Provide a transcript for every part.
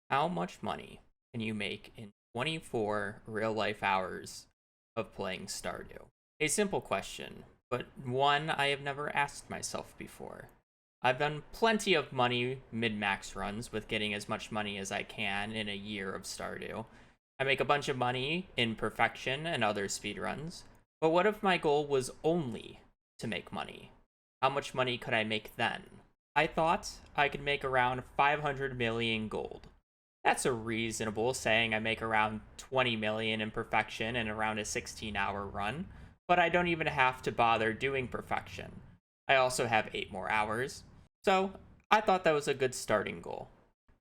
How much money can you make in 24 real life hours of playing Stardew? A simple question, but one I have never asked myself before. I've done plenty of money mid-max runs with getting as much money as I can in a year of Stardew. I make a bunch of money in perfection and other speedruns, but what if my goal was only to make money? How much money could I make then? I thought I could make around 500 million gold. That's a reasonable saying. I make around 20 million in perfection and around a 16-hour run, but I don't even have to bother doing perfection. I also have 8 more hours, so I thought that was a good starting goal.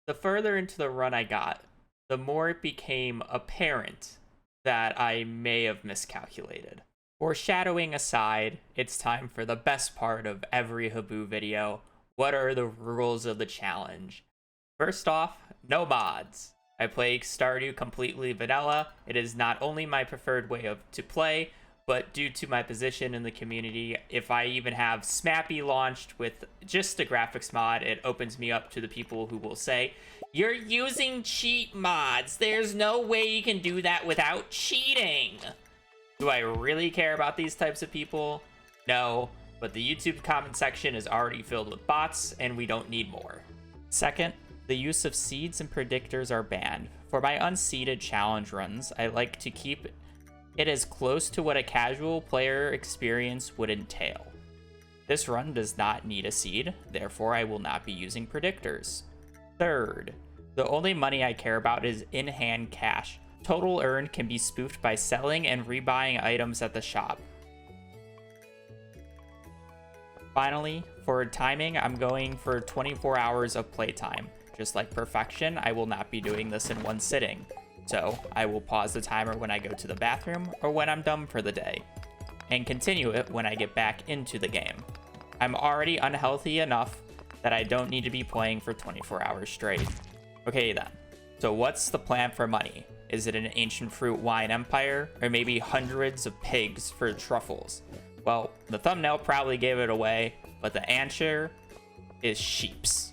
The further into the run I got, the more it became apparent that I may have miscalculated. Foreshadowing aside, it's time for the best part of every Haboo video. What are the rules of the challenge? First off, no mods. I play Stardew completely vanilla. It is not only my preferred way to play, but due to my position in the community, if I even have Smappy launched with just a graphics mod, it opens me up to the people who will say, "You're using cheat mods. There's no way you can do that without cheating." Do I really care about these types of people? No, but the YouTube comment section is already filled with bots, and we don't need more. Second, the use of seeds and predictors are banned. For my unseeded challenge runs, I like to keep it as close to what a casual player experience would entail. This run does not need a seed, therefore I will not be using predictors. Third, the only money I care about is in-hand cash. Total earned can be spoofed by selling and rebuying items at the shop. Finally, for timing, I'm going for 24 hours of playtime. Just like perfection, I will not be doing this in one sitting. So I will pause the timer when I go to the bathroom or when I'm done for the day, and continue it when I get back into the game. I'm already unhealthy enough that I don't need to be playing for 24 hours straight. Okay then, so what's the plan for money? Is it an ancient fruit wine empire, or maybe hundreds of pigs for truffles? Well, the thumbnail probably gave it away, but the answer is sheeps.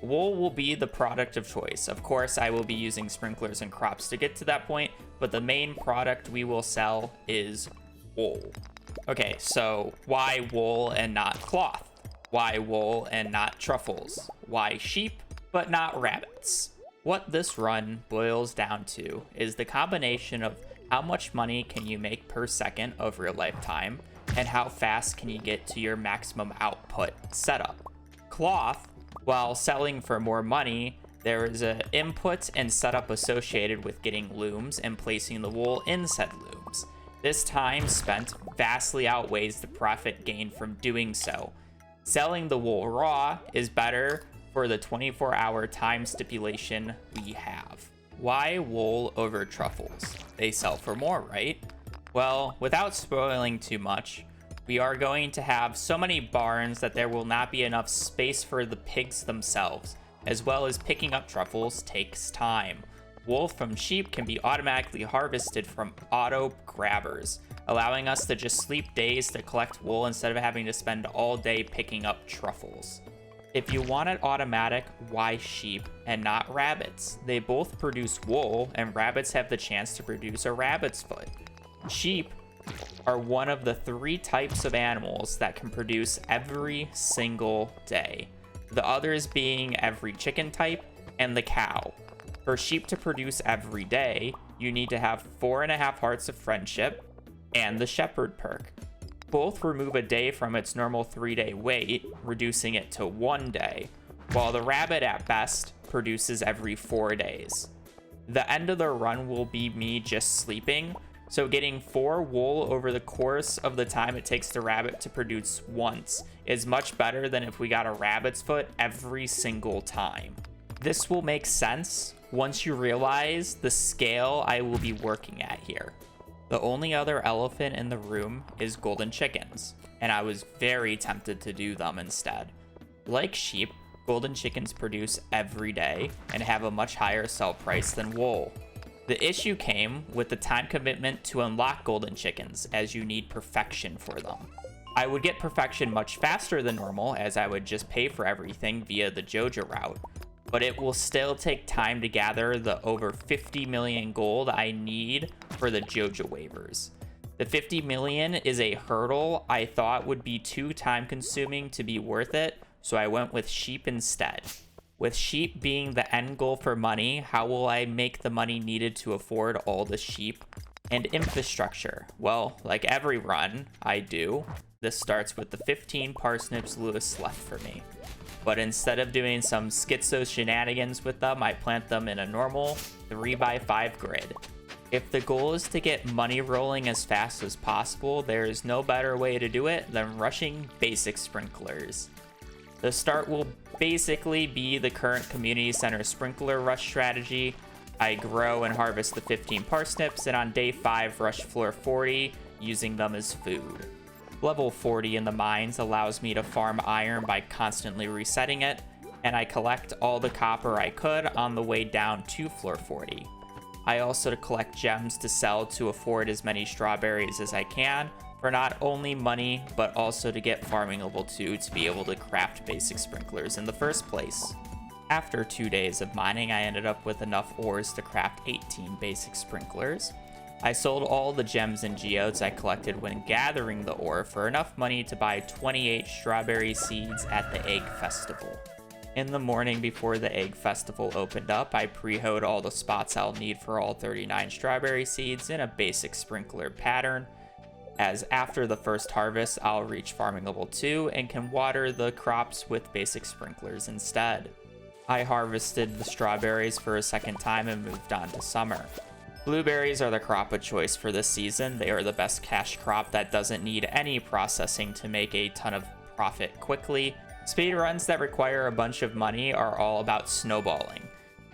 Wool will be the product of choice. Of course, I will be using sprinklers and crops to get to that point, but the main product we will sell is wool. Okay, so why wool and not cloth? Why wool and not truffles? Why sheep, but not rabbits? What this run boils down to is the combination of how much money can you make per second of real life time, and how fast can you get to your maximum output setup. Cloth, while selling for more money, there is an input and setup associated with getting looms and placing the wool in said looms. This time spent vastly outweighs the profit gained from doing so. Selling the wool raw is better for the 24-hour time stipulation we have. Why wool over truffles? They sell for more, right? Well, without spoiling too much, we are going to have so many barns that there will not be enough space for the pigs themselves, as well as picking up truffles takes time. Wool from sheep can be automatically harvested from auto grabbers, allowing us to just sleep days to collect wool instead of having to spend all day picking up truffles. If you want it automatic, why sheep and not rabbits? They both produce wool, and rabbits have the chance to produce a rabbit's foot. Sheep are one of the 3 types of animals that can produce every single day. The others being every chicken type and the cow. For sheep to produce every day, you need to have 4.5 hearts of friendship and the shepherd perk. Both remove a day from its normal 3-day wait, reducing it to 1 day, while the rabbit at best produces every 4 days. The end of the run will be me just sleeping, so getting 4 wool over the course of the time it takes the rabbit to produce once is much better than if we got a rabbit's foot every single time. This will make sense once you realize the scale I will be working at here. The only other elephant in the room is golden chickens, and I was very tempted to do them instead. Like sheep, golden chickens produce every day and have a much higher sell price than wool. The issue came with the time commitment to unlock golden chickens, as you need perfection for them. I would get perfection much faster than normal, as I would just pay for everything via the Joja route, but it will still take time to gather the over 50 million gold I need for the Joja waivers. The 50 million is a hurdle I thought would be too time consuming to be worth it, so I went with sheep instead. With sheep being the end goal for money, how will I make the money needed to afford all the sheep and infrastructure? Well, like every run I do, this starts with the 15 parsnips Lewis left for me. But instead of doing some schizo shenanigans with them, I plant them in a normal 3x5 grid. If the goal is to get money rolling as fast as possible, there is no better way to do it than rushing basic sprinklers. The start will basically be the current community center sprinkler rush strategy. I grow and harvest the 15 parsnips, and on day 5 rush floor 40 using them as food. Level 40 in the mines allows me to farm iron by constantly resetting it, and I collect all the copper I could on the way down to floor 40. I also collect gems to sell to afford as many strawberries as I can for not only money, but also to get farming level 2 to be able to craft basic sprinklers in the first place. After 2 days of mining, I ended up with enough ores to craft 18 basic sprinklers. I sold all the gems and geodes I collected when gathering the ore for enough money to buy 28 strawberry seeds at the egg festival. In the morning before the egg festival opened up, I pre-hoed all the spots I'll need for all 39 strawberry seeds in a basic sprinkler pattern, as after the first harvest I'll reach farming level 2 and can water the crops with basic sprinklers instead. I harvested the strawberries for a second time and moved on to summer. Blueberries are the crop of choice for this season. They are the best cash crop that doesn't need any processing to make a ton of profit quickly. Speedruns that require a bunch of money are all about snowballing.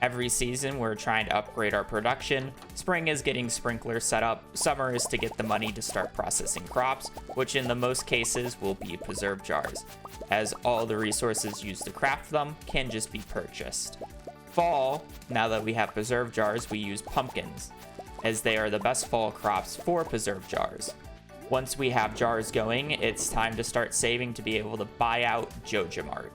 Every season we're trying to upgrade our production. Spring is getting sprinklers set up. Summer is to get the money to start processing crops, which in the most cases will be preserve jars, as all the resources used to craft them can just be purchased. Fall, now that we have preserve jars, we use pumpkins, as they are the best fall crops for preserve jars. Once we have jars going, it's time to start saving to be able to buy out Joja Mart.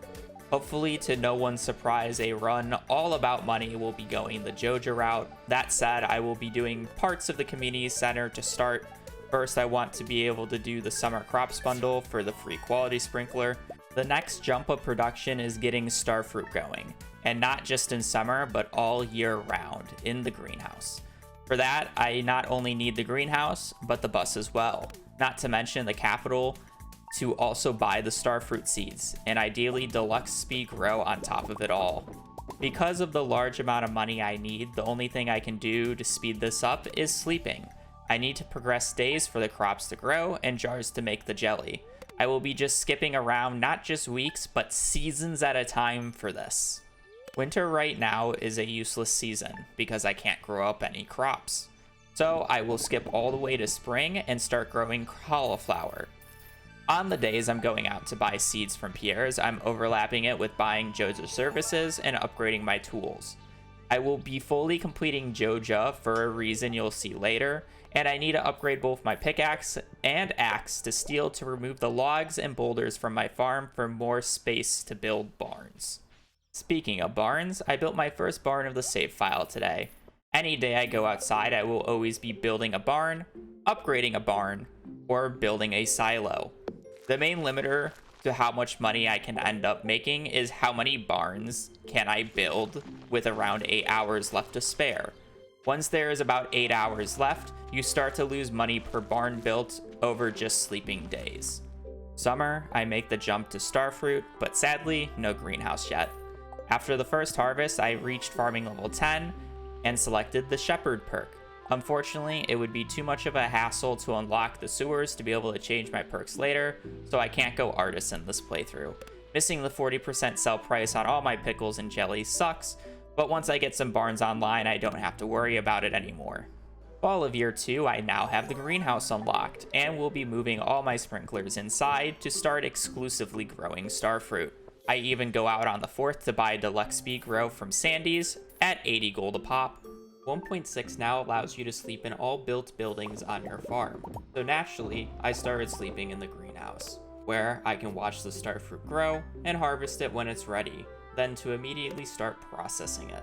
Hopefully, to no one's surprise, a run all about money will be going the Joja route. That said, I will be doing parts of the community center to start. First, I want to be able to do the summer crops bundle for the free quality sprinkler. The next jump of production is getting starfruit going, and not just in summer, but all year round in the greenhouse. For that, I not only need the greenhouse, but the bus as well, not to mention the capital to also buy the starfruit seeds, and ideally deluxe speed grow on top of it all. Because of the large amount of money I need, the only thing I can do to speed this up is sleeping. I need to progress days for the crops to grow and jars to make the jelly. I will be just skipping around not just weeks, but seasons at a time for this. Winter right now is a useless season because I can't grow up any crops. So I will skip all the way to spring and start growing cauliflower. On the days I'm going out to buy seeds from Pierre's, I'm overlapping it with buying Joja services and upgrading my tools. I will be fully completing Joja for a reason you'll see later, and I need to upgrade both my pickaxe and axe to steel to remove the logs and boulders from my farm for more space to build barns. Speaking of barns, I built my first barn of the save file today. Any day I go outside, I will always be building a barn, upgrading a barn, or building a silo. The main limiter to how much money I can end up making is how many barns can I build with around 8 hours left to spare. Once there is about 8 hours left, you start to lose money per barn built over just sleeping days. Summer, I make the jump to starfruit, but sadly, no greenhouse yet. After the first harvest, I reached farming level 10 and selected the shepherd perk. Unfortunately, it would be too much of a hassle to unlock the sewers to be able to change my perks later, so I can't go artisan this playthrough. Missing the 40% sell price on all my pickles and jellies sucks, but once I get some barns online, I don't have to worry about it anymore. Fall of year 2, I now have the greenhouse unlocked, and will be moving all my sprinklers inside to start exclusively growing starfruit. I even go out on the 4th to buy deluxe speed grow from Sandy's at 80 gold a pop. 1.6 now allows you to sleep in all built buildings on your farm. So naturally, I started sleeping in the greenhouse, where I can watch the starfruit grow and harvest it when it's ready. then to immediately start processing it.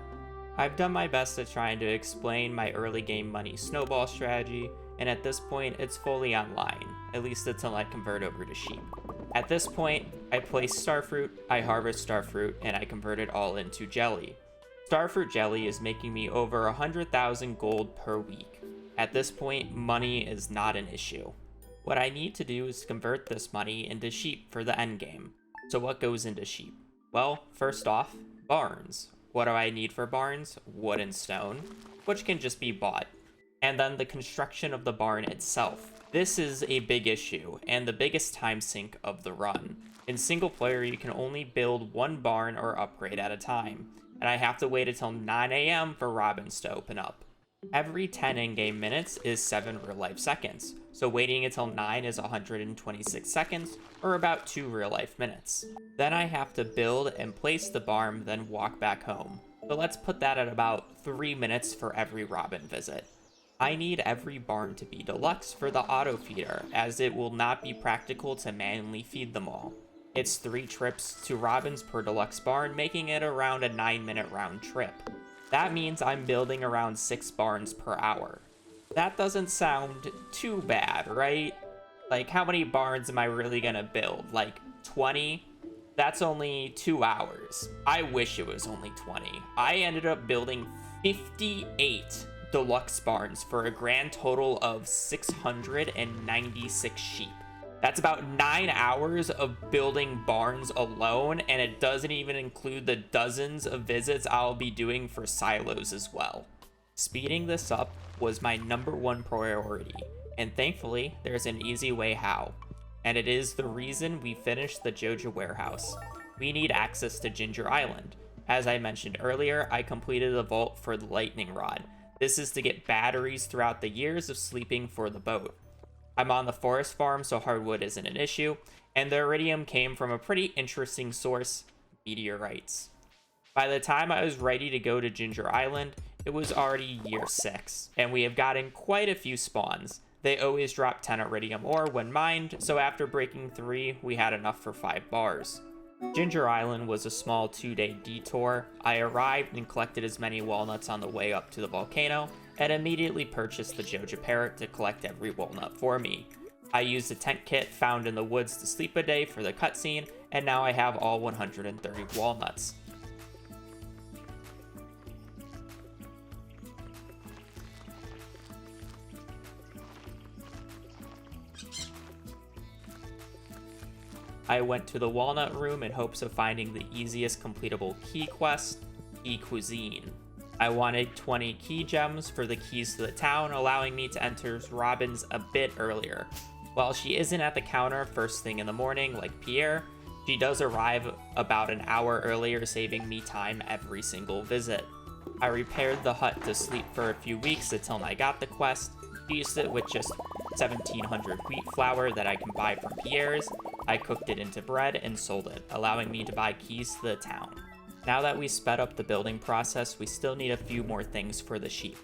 I've done my best at trying to explain my early game money snowball strategy, and at this point it's fully online, at least until I convert over to sheep. At this point, I place starfruit, I harvest starfruit, and I convert it all into jelly. Starfruit jelly is making me over 100,000 gold per week. At this point, money is not an issue. What I need to do is convert this money into sheep for the endgame. So what goes into sheep? Well, first off, barns. What do I need for barns? Wood and stone, which can just be bought. And then the construction of the barn itself. This is a big issue, and the biggest time sink of the run. In single player, you can only build one barn or upgrade at a time, and I have to wait until 9 AM for robins to open up. Every 10 in-game minutes is 7 real-life seconds, so waiting until 9 is 126 seconds, or about 2 real-life minutes. Then I have to build and place the barn, then walk back home. So let's put that at about 3 minutes for every robin visit. I need every barn to be deluxe for the auto feeder, as it will not be practical to manually feed them all. It's 3 trips to robins per deluxe barn, making it around a 9-minute round trip. That means I'm building around 6 barns per hour. That doesn't sound too bad, right? Like, how many barns am I really gonna build? Like, 20? That's only 2 hours. I wish it was only 20. I ended up building 58 deluxe barns for a grand total of 696 sheep. That's about 9 hours of building barns alone, and it doesn't even include the dozens of visits I'll be doing for silos as well. Speeding this up was my #1 priority, and thankfully there's an easy way how. And it is the reason we finished the Joja warehouse. We need access to Ginger Island. As I mentioned earlier, I completed the vault for the lightning rod. This is to get batteries throughout the years of sleeping for the boat. I'm on the forest farm, so hardwood isn't an issue, and the iridium came from a pretty interesting source, meteorites. By the time I was ready to go to Ginger Island, it was already year 6, and we have gotten quite a few spawns. They always drop 10 iridium ore when mined, so after breaking 3, we had enough for 5 bars. Ginger Island was a small 2-day detour. I arrived and collected as many walnuts on the way up to the volcano, and immediately purchased the Joja parrot to collect every walnut for me. I used a tent kit found in the woods to sleep a day for the cutscene, and now I have all 130 walnuts. I went to the walnut room in hopes of finding the easiest completable key quest, Key Cuisine. I wanted 20 key gems for the keys to the town, allowing me to enter Robin's a bit earlier. While she isn't at the counter first thing in the morning like Pierre, she does arrive about an hour earlier, saving me time every single visit. I repaired the hut to sleep for a few weeks until I got the quest, used it with just 1700 wheat flour that I can buy from Pierre's. I cooked it into bread and sold it, allowing me to buy keys to the town. Now that we sped up the building process, we still need a few more things for the sheep.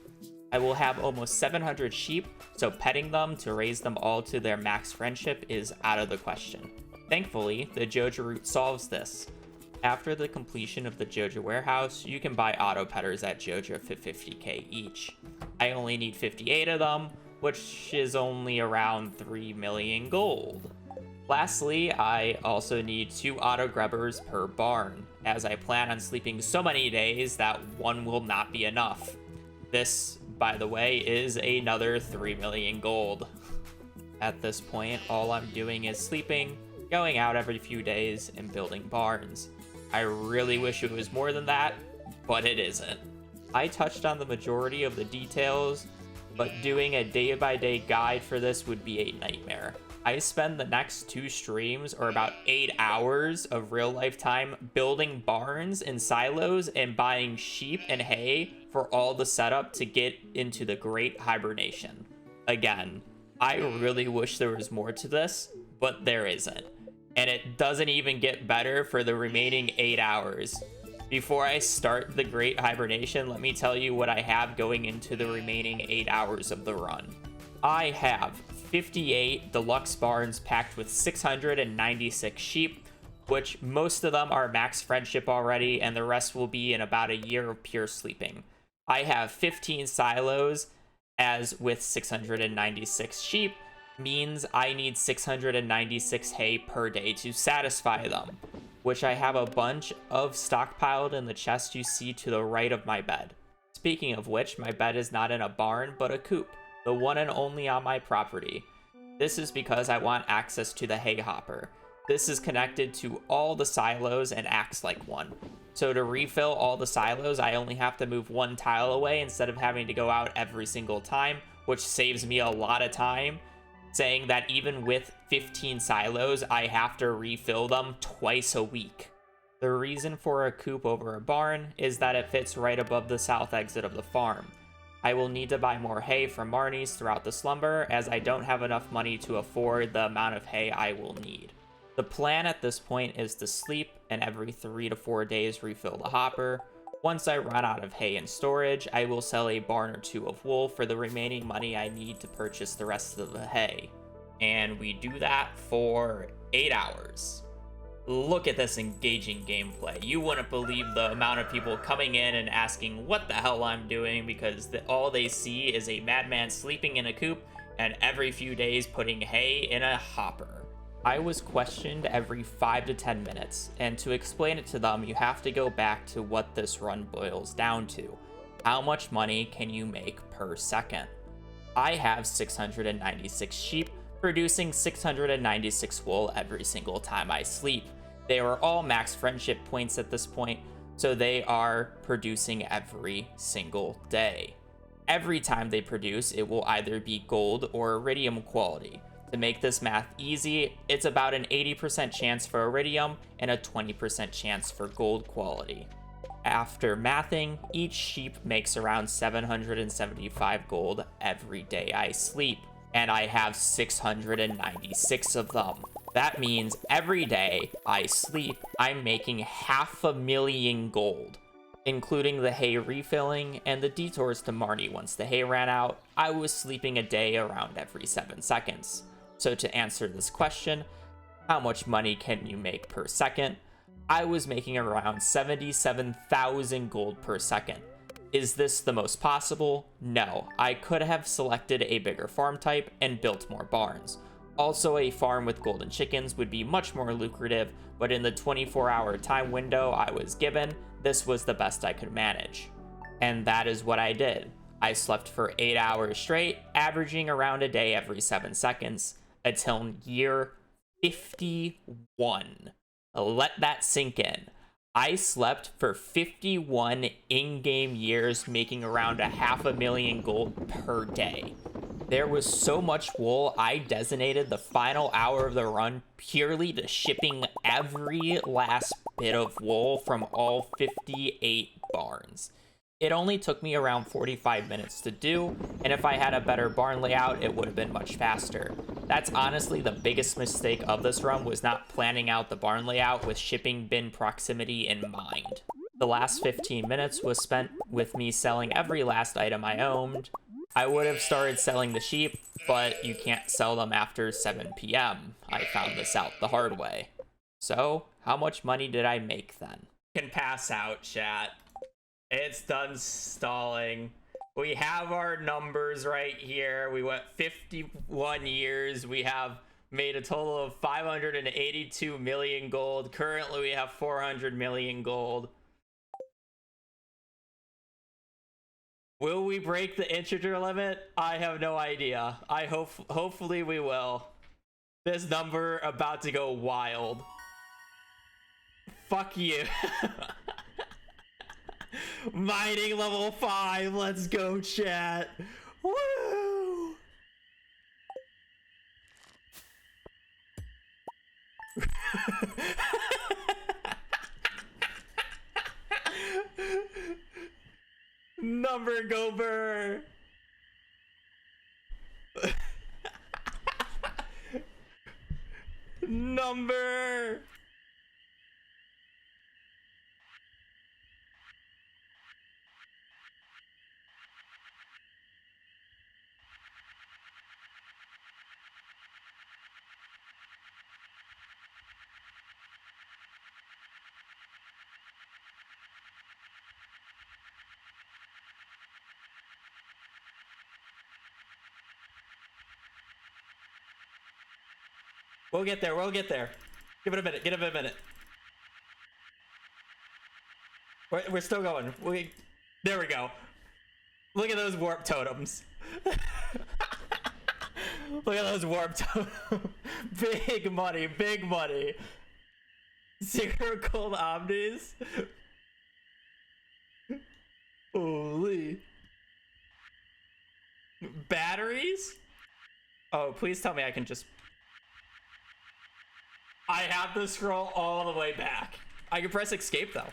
I will have almost 700 sheep, so petting them to raise them all to their max friendship is out of the question. Thankfully, the Joja route solves this. After the completion of the Joja warehouse, you can buy auto petters at Joja for 50k each. I only need 58 of them, which is only around 3 million gold. Lastly, I also need 2 auto grubbers per barn, as I plan on sleeping so many days that one will not be enough. This, by the way, is another 3 million gold. At this point, all I'm doing is sleeping, going out every few days, and building barns. I really wish it was more than that, but it isn't. I touched on the majority of the details, but doing a day-by-day guide for this would be a nightmare. I spend the next 2 streams, or about 8 hours of real-life time, building barns and silos and buying sheep and hay for all the setup to get into the Great Hibernation. Again, I really wish there was more to this, but there isn't. And it doesn't even get better for the remaining 8 hours. Before I start the Great Hibernation, let me tell you what I have going into the remaining 8 hours of the run. I have 58 deluxe barns packed with 696 sheep, which most of them are max friendship already, and the rest will be in about a year of pure sleeping. I have 15 silos, as with 696 sheep, means I need 696 hay per day to satisfy them, which I have a bunch of stockpiled in the chest you see to the right of my bed. Speaking of which, my bed is not in a barn, but a coop, the one and only on my property. This is because I want access to the hay hopper. This is connected to all the silos and acts like one. So to refill all the silos, I only have to move one tile away instead of having to go out every single time, which saves me a lot of time, saying that even with 15 silos, I have to refill them twice a week. The reason for a coop over a barn is that it fits right above the south exit of the farm. I will need to buy more hay from Marnie's throughout the slumber, as I don't have enough money to afford the amount of hay I will need. The plan at this point is to sleep and every 3 to 4 days refill the hopper. Once I run out of hay and storage, I will sell a barn or two of wool for the remaining money I need to purchase the rest of the hay. And we do that for 8 hours. Look at this engaging gameplay. You wouldn't believe the amount of people coming in and asking what the hell I'm doing, because all they see is a madman sleeping in a coop and every few days putting hay in a hopper. I was questioned every 5 to 10 minutes, and to explain it to them, you have to go back to what this run boils down to. How much money can you make per second? I have 696 sheep, producing 696 wool every single time I sleep. They are all max friendship points at this point, so they are producing every single day. Every time they produce, it will either be gold or iridium quality. To make this math easy, it's about an 80% chance for iridium and a 20% chance for gold quality. After mathing, each sheep makes around 775 gold every day I sleep, and I have 696 of them. That means every day I sleep, I'm making 500,000 gold. Including the hay refilling and the detours to Marnie once the hay ran out, I was sleeping a day around every 7 seconds. So to answer this question, how much money can you make per second? I was making around 77,000 gold per second. Is this the most possible? No, I could have selected a bigger farm type and built more barns. Also, a farm with golden chickens would be much more lucrative, but in the 24-hour time window I was given, this was the best I could manage. And that is what I did. I slept for 8 hours straight, averaging around a day every 7 seconds, until year 51. Let that sink in. I slept for 51 in-game years, making around 500,000 gold per day. There was so much wool, I designated the final hour of the run purely to shipping every last bit of wool from all 58 barns. It only took me around 45 minutes to do, and if I had a better barn layout, it would have been much faster. That's honestly the biggest mistake of this run, was not planning out the barn layout with shipping bin proximity in mind. The last 15 minutes was spent with me selling every last item I owned. I would have started selling the sheep, but you can't sell them after 7 p.m. I found this out the hard way. So, how much money did I make then? Can pass out, chat. It's done stalling. We have our numbers right here. We went 51 years. We have made a total of 582 million gold. Currently, we have 400 million gold. Will we break the integer limit? I have no idea. Hopefully we will. This number about to go wild. Fuck you. Mining level 5. Let's go, chat. Woo! Number gober. Number. We'll get there. We'll get there. Give it a minute. Give it a minute. We're still going. There we go. Look at those warp totems. Look at those warp totems. Big money. Big money. 0 gold omnis. Holy. Batteries? Oh, please tell me I can just... I have to scroll all the way back. I can press escape though.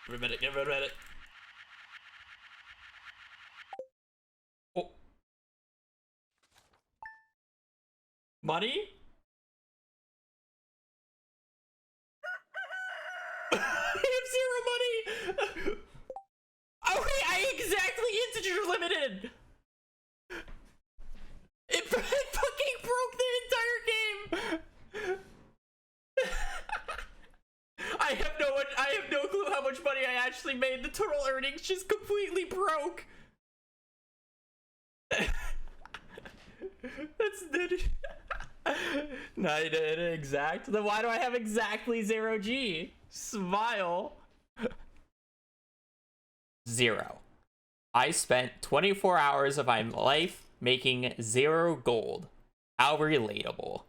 Give it a minute, give it a minute. Oh. Money? I have 0 money! Oh wait, I exactly integer limited! It fucking broke the entire game! I have no clue how much money I actually made. The total earnings just completely broke. That's not exact. Then why do I have exactly 0G? Smile. 0. I spent 24 hours of my life making 0 gold. How relatable.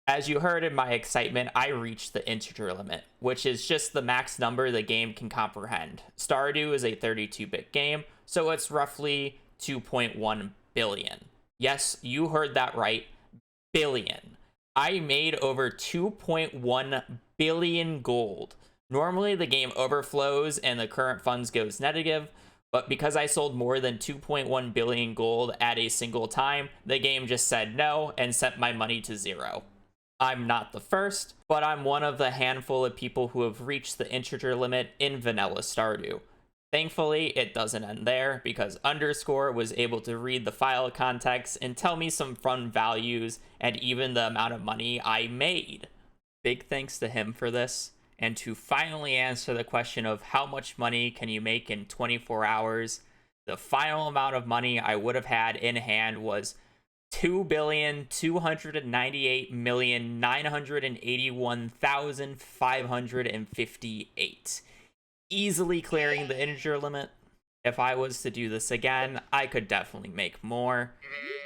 As you heard in my excitement, I reached the integer limit, which is just the max number the game can comprehend. Stardew is a 32-bit game, so it's roughly 2.1 billion. Yes, you heard that right. Billion. I made over 2.1 billion gold. Normally the game overflows and the current funds goes negative, but because I sold more than 2.1 billion gold at a single time, the game just said no and sent my money to 0. I'm not the first, but I'm one of the handful of people who have reached the integer limit in vanilla Stardew. Thankfully, it doesn't end there, because Underscore was able to read the file context and tell me some fun values and even the amount of money I made. Big thanks to him for this. And to finally answer the question of how much money can you make in 24 hours, the final amount of money I would have had in hand was 2,298,981,558. Easily clearing the integer limit. If I was to do this again, I could definitely make more.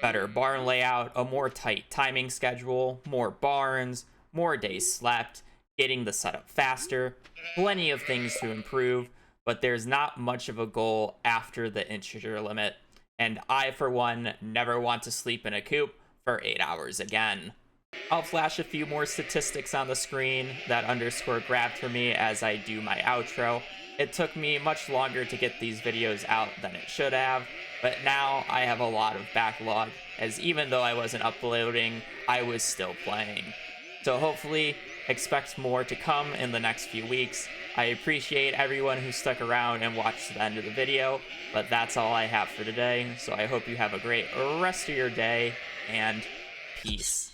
Better barn layout, a more tight timing schedule, more barns, more days slept, getting the setup faster, plenty of things to improve, but there's not much of a goal after the integer limit. And I, for one, never want to sleep in a coop for 8 hours again. I'll flash a few more statistics on the screen that Underscore grabbed for me as I do my outro. It took me much longer to get these videos out than it should have, but now I have a lot of backlog, as even though I wasn't uploading, I was still playing. So hopefully, expect more to come in the next few weeks. I appreciate everyone who stuck around and watched the end of the video, but that's all I have for today, so I hope you have a great rest of your day, and peace.